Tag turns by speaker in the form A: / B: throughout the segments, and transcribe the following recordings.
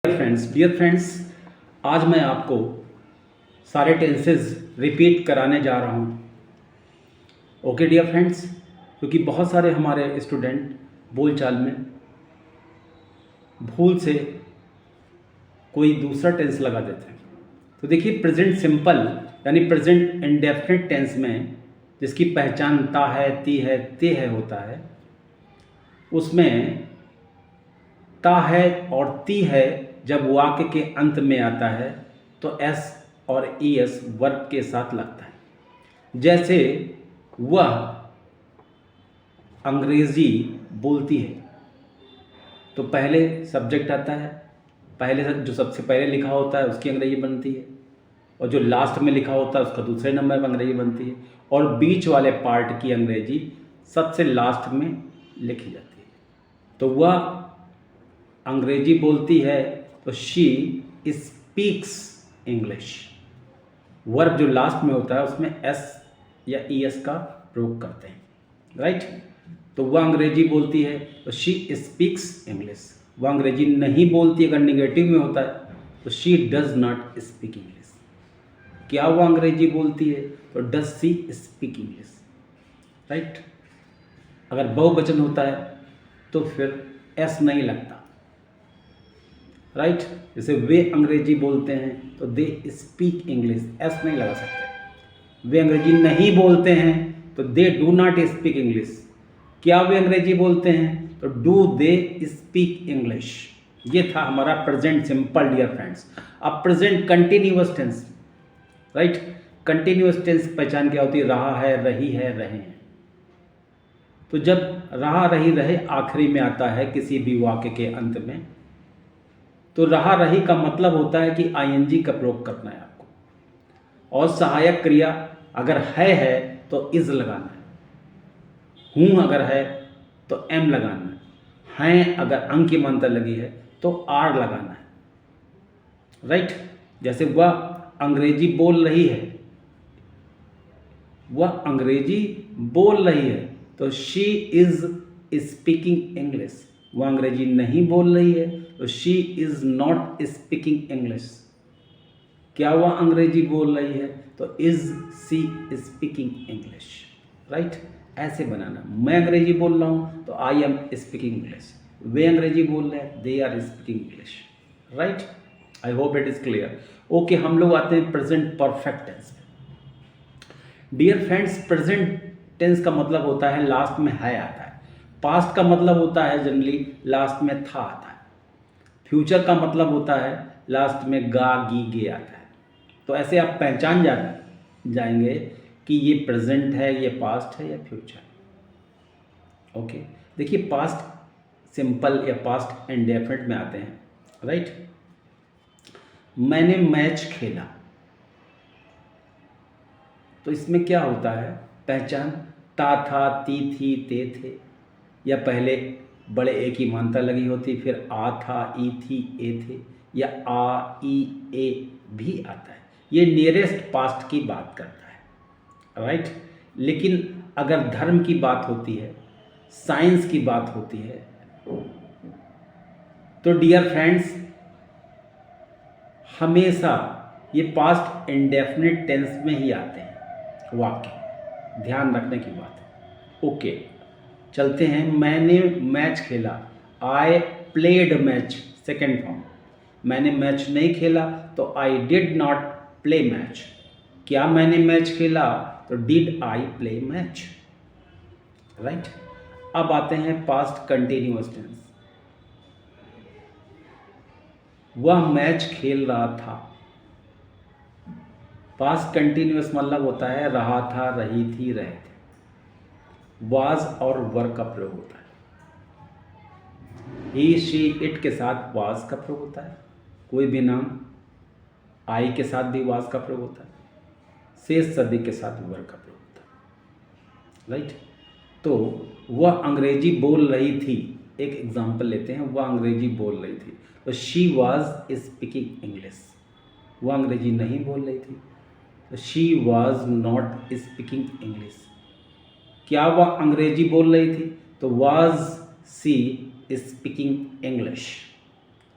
A: Dear friends, आज मैं आपको सारे टेंसेस रिपीट कराने जा रहा हूँ। ओके डियर फ्रेंड्स, क्योंकि बहुत सारे हमारे स्टूडेंट बोलचाल में भूल से कोई दूसरा टेंस लगा देते हैं। तो देखिए, प्रेजेंट सिंपल यानी प्रेजेंट इंडेफिनिट टेंस में जिसकी पहचान ता है, ती है, ते है होता है, उसमें ता है और ती है जब वाक्य के अंत में आता है तो एस और ई एस वर्ब के साथ लगता है। जैसे वह अंग्रेजी बोलती है, तो पहले सब्जेक्ट आता है, पहले जो सबसे पहले लिखा होता है उसकी अंग्रेजी बनती है, और जो लास्ट में लिखा होता है उसका दूसरे नंबर पर अंग्रेजी बनती है, और बीच वाले पार्ट की अंग्रेजी सबसे लास्ट में लिखी जाती है। तो वह अंग्रेजी बोलती है तो शी स्पीक्स इंग्लिश। वर्ब जो लास्ट में होता है उसमें एस या ई एस का प्रयोग करते हैं, राइट। तो वह अंग्रेजी बोलती है तो शी स्पीक्स इंग्लिश। वह अंग्रेजी नहीं बोलती, अगर निगेटिव में होता है तो she does not speak English. क्या वह अंग्रेजी बोलती है तो does she speak English, right. अगर बहुवचन होता है तो फिर एस नहीं लगता, राइट। जैसे वे अंग्रेजी बोलते हैं तो दे स्पीक इंग्लिश, एस नहीं लगा सकते। वे अंग्रेजी नहीं बोलते हैं तो they do not speak English. क्या वे अंग्रेजी बोलते हैं तो डू दे स्पीक इंग्लिश। ये था हमारा प्रेजेंट सिंपल डियर फ्रेंड्स। अब present continuous tense, right. Continuous tense पहचान क्या होती है? रहा है, रही है, रहे हैं। तो जब रहा, रही, रहे आखिरी में आता है किसी भी वाक्य के अंत में, तो रहा रही का मतलब होता है कि आईएनजी का प्रयोग करना है आपको, और सहायक क्रिया अगर है तो इज लगाना है, हूँ अगर है तो एम लगाना है, हैं अगर अंक की मात्रा लगी है तो आर लगाना है, राइट। जैसे वह अंग्रेजी बोल रही है, वह अंग्रेजी बोल रही है तो शी इज स्पीकिंग इंग्लिश। वह अंग्रेजी नहीं बोल रही है तो she is not speaking English. क्या वह अंग्रेजी बोल रही है तो is she speaking English, right. ऐसे बनाना, मैं अंग्रेजी बोल रहा हूँ तो आई एम स्पीकिंग इंग्लिश, वे अंग्रेजी बोल रहे हैं they are speaking English, right. I hope it is clear. Okay, हम लोग आते हैं present perfect tense. Dear friends, present tense का मतलब होता है लास्ट में है आता है। पास्ट का मतलब होता है जनरली लास्ट में था आता है। फ्यूचर का मतलब होता है लास्ट में गा, गी, गे आता है। तो ऐसे आप पहचान जाएंगे कि ये प्रेजेंट है, ये पास्ट है या फ्यूचर। ओके, देखिए पास्ट सिंपल या पास्ट इंडेफिनिट में आते हैं, राइट। मैंने मैच खेला, तो इसमें क्या होता है? पहचान ता था, ती थी, ते थे, या पहले बड़े ए की मात्रा लगी होती, फिर आ था, ई थी, ए थे, या आ, ई, ए भी आता है। ये नियरेस्ट पास्ट की बात करता है, राइट। लेकिन अगर धर्म की बात होती है, साइंस की बात होती है, तो डियर फ्रेंड्स हमेशा ये पास्ट इंडेफिनिट टेंस में ही आते हैं वाक्य, ध्यान रखने की बात है। ओके, चलते हैं। मैंने मैच खेला, I played match, second form. मैंने मैच नहीं खेला तो I did not play match. क्या मैंने मैच खेला तो did I play match, right. अब आते हैं पास्ट कंटिन्यूअस टेंस। वह मैच खेल रहा था। पास्ट कंटिन्यूअस मतलब होता है रहा था, रही थी, रहे थे। वाज और वर का प्रयोग होता है। ही, शी, इट के साथ वाज का प्रयोग होता है। कोई भी नाम आई के साथ भी वाज का प्रयोग होता है। शेष सदी के साथ वर का प्रयोग होता है, राइट। तो वह अंग्रेजी बोल रही थी, एक एग्जाम्पल लेते हैं। वह अंग्रेजी बोल रही थी तो शी वाज स्पीकिंग इंग्लिश। वह अंग्रेजी नहीं बोल रही थी तो she was not speaking English. क्या वह अंग्रेजी बोल रही थी तो was she speaking English,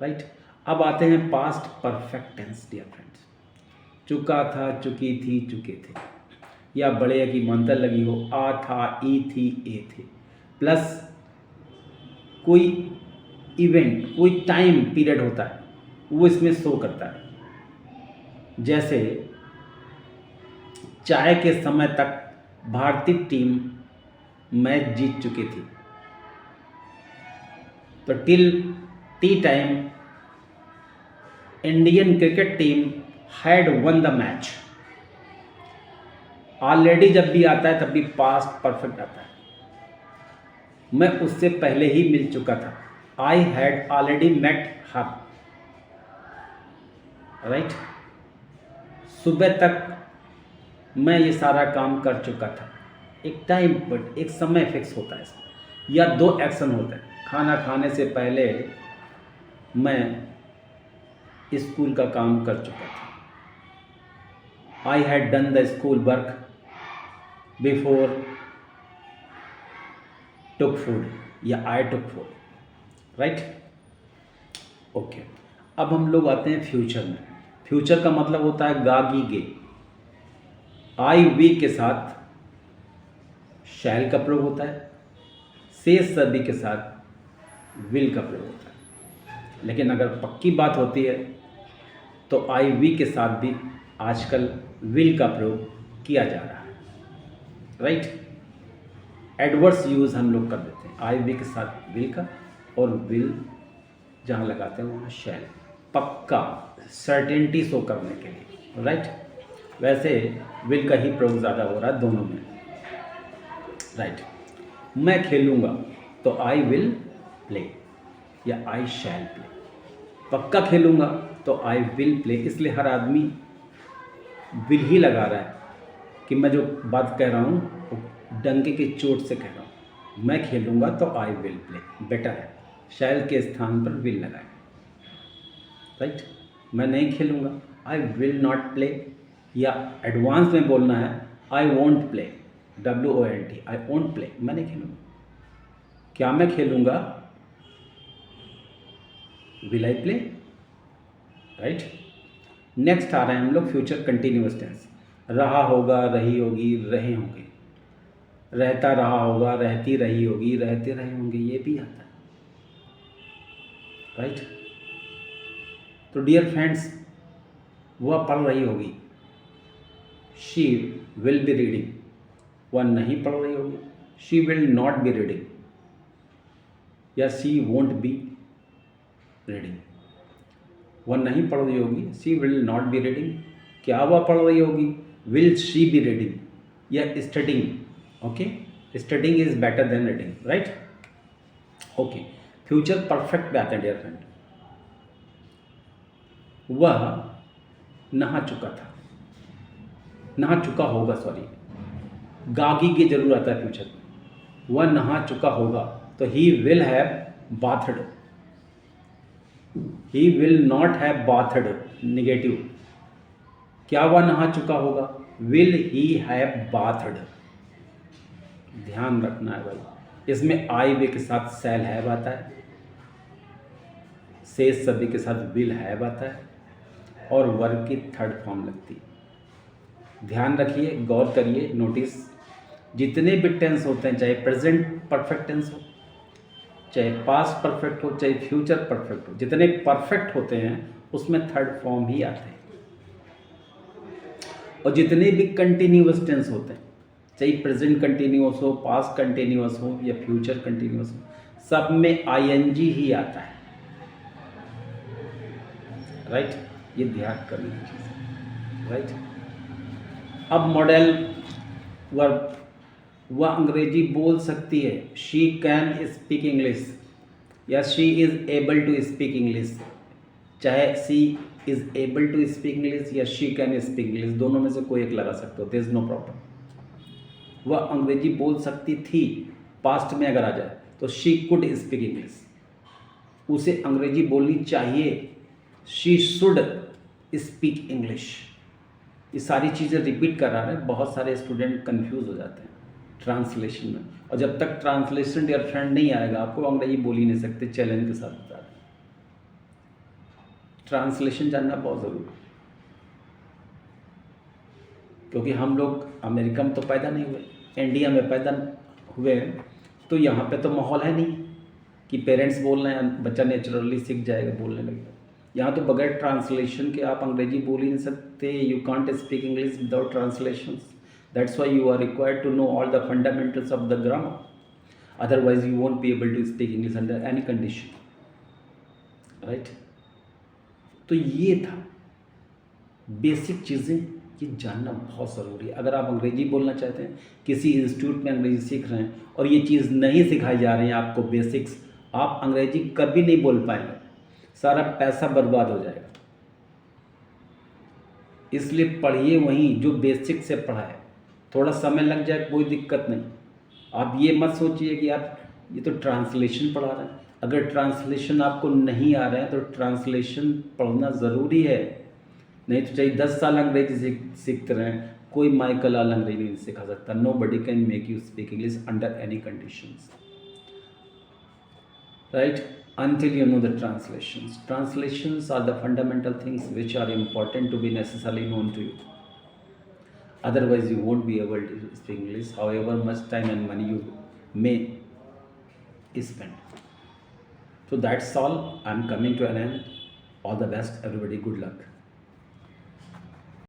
A: right. अब आते हैं past perfect tense dear friends. चुका था, चुकी थी, चुके थे, या बड़े की मंतर लगी हो, आ था, ई थी, ए थे, प्लस कोई इवेंट, कोई टाइम पीरियड होता है वो इसमें शो करता है। जैसे चाय के समय तक भारतीय टीम मैच जीत चुकी थी, तो till T time Indian cricket team had one the match. Already जब भी आता है तब भी पास्ट परफेक्ट आता है। मैं उससे पहले ही मिल चुका था, I had already met her, right. सुबह तक मैं ये सारा काम कर चुका था। एक टाइम बट एक समय फिक्स होता है इसमें, या दो एक्शन होते हैं। खाना खाने से पहले मैं स्कूल का काम कर चुका था, I had done the school work before took food, या आई टुक फूड, राइट। ओके, अब हम लोग आते हैं फ्यूचर में। फ्यूचर का मतलब होता है गा गी गे। आई वी के साथ शैल का प्रयोग होता है, से सभी के साथ विल का प्रयोग होता है। लेकिन अगर पक्की बात होती है तो आई वी के साथ भी आजकल विल का प्रयोग किया जा रहा है, राइट। एडवर्स यूज़ हम लोग कर देते हैं आई वी के साथ विल का, और विल जहाँ लगाते हैं वहाँ शैल, पक्का, सर्टेनिटी शो करने के लिए, राइट। वैसे विल का ही प्रयोग ज़्यादा हो रहा है दोनों में, राइट। मैं खेलूँगा तो आई विल प्ले, या आई शैल प्ले। पक्का खेलूँगा तो आई विल प्ले। इसलिए हर आदमी विल ही लगा रहा है कि मैं जो बात कह रहा हूँ वो डंके की चोट से कह रहा हूँ। मैं खेलूँगा तो आई विल प्ले बेटर है, शैल के स्थान पर विल लगाए, राइट। मैं नहीं खेलूँगा, आई विल नॉट प्ले, या एडवांस में बोलना है I won't play, WONT, I won't play, मैं नहीं खेलूँगा। क्या मैं खेलूँगा, will I play, right. Next आ रहे हैं हम लोग फ्यूचर कंटिन्यूअस टेंस। रहा होगा, रही होगी, रहे होंगे, रहता रहा होगा, रहती रही होगी, रहते रहे होंगे, ये भी आता है, राइट। तो डियर फ्रेंड्स, वह पढ़ रही होगी, शी विल बी रीडिंग। वह नहीं पढ़ रही होगी, she will not be reading, या शी वोंट बी रीडिंग। वह नहीं पढ़ रही होगी, she will not be reading. क्या वह पढ़ रही होगी, विल शी बी रीडिंग, या studying. Okay, studying is better than reading, right. Okay, future perfect पे आते हैं डियर फ्रेंड। वह नहा चुका था, नहा चुका होगा, सॉरी, गागी के जरूर आता है फ्यूचर में। वह नहा चुका होगा तो he will have bathed, he will not have bathed, negative. क्या वह नहा चुका होगा, विल ही हैव बाथड। ध्यान रखना है भाई, इसमें आई वे के साथ सेल हैव आता है, से सभी के साथ विल हैव आता है, और वर्ब की थर्ड फॉर्म लगती है। ध्यान रखिए, गौर करिए, नोटिस, जितने भी टेंस होते हैं, चाहे प्रेजेंट परफेक्ट टेंस हो, चाहे पास्ट परफेक्ट हो, चाहे फ्यूचर परफेक्ट हो, जितने परफेक्ट होते हैं उसमें थर्ड फॉर्म ही आते हैं। और जितने भी कंटिन्यूअस टेंस होते हैं, चाहे प्रेजेंट कंटिन्यूअस हो, पास्ट कंटिन्यूअस हो, या फ्यूचर कंटिन्यूअस हो, सब में आईएनजी ही आता है, राइट। ये ध्यान करने की चीज़ है, राइट। अब मॉडल वर्ब, वह अंग्रेजी बोल सकती है, शी कैन स्पीक इंग्लिश, या she is able to speak English. चाहे she is able to speak English या शी कैन स्पीक इंग्लिश, दोनों में से कोई एक लगा सकते हो, देयर इज़ नो प्रॉब्लम। वह अंग्रेजी बोल सकती थी, पास्ट में अगर आ जाए तो शी कुड स्पीक इंग्लिश, उसे अंग्रेजी बोलनी चाहिए, शी शुड स्पीक इंग्लिश। ये सारी चीज़ें रिपीट करा रहे हैं, बहुत सारे स्टूडेंट कंफ्यूज हो जाते हैं ट्रांसलेशन में, और जब तक ट्रांसलेशन डियर फ्रेंड नहीं आएगा आपको अंग्रेजी बोल ही नहीं सकते, चैलेंज के साथ बता रहे हैं। ट्रांसलेशन जानना बहुत ज़रूरी है, क्योंकि हम लोग अमेरिका में तो पैदा नहीं हुए, इंडिया में पैदा हुए, तो यहाँ पे तो माहौल है नहीं कि पेरेंट्स बोल रहे हैं बच्चा नेचुरली सीख जाएगा, बोलने लगेगा। यहाँ तो बगैर ट्रांसलेशन के आप अंग्रेजी बोल ही नहीं सकते। You can't speak English without translation. That's why you are required to know all the fundamentals of the grammar, otherwise you won't be able to speak English under any condition, right. तो ये था basic चीज़ें, ये जानना बहुत ज़रूरी है। अगर आप अंग्रेजी बोलना चाहते हैं, किसी इंस्टीट्यूट में अंग्रेजी सीख रहे हैं और ये चीज़ नहीं सिखाई जा रही है आपको बेसिक्स, आप अंग्रेजी कभी नहीं बोल पाएंगे, सारा पैसा बर्बाद हो जाएगा। इसलिए पढ़िए वहीं जो बेसिक से पढ़ा है, थोड़ा समय लग जाए कोई दिक्कत नहीं। आप ये मत सोचिए कि यार ये तो ट्रांसलेशन पढ़ा रहे हैं। अगर ट्रांसलेशन आपको नहीं आ रहा है तो ट्रांसलेशन पढ़ना ज़रूरी है, नहीं तो चाहे 10 साल अंग्रेजी सीखते रहें, कोई माइकल आल अंग्रेजी नहीं सिखा सकता। Nobody can make you speak English under any conditions, right, until you know the translations. Translations are the fundamental things which are important to be necessarily known to you, otherwise you won't be able to speak English however much time and money you may spend. So that's all, I'm coming to an end. All the best everybody, good luck.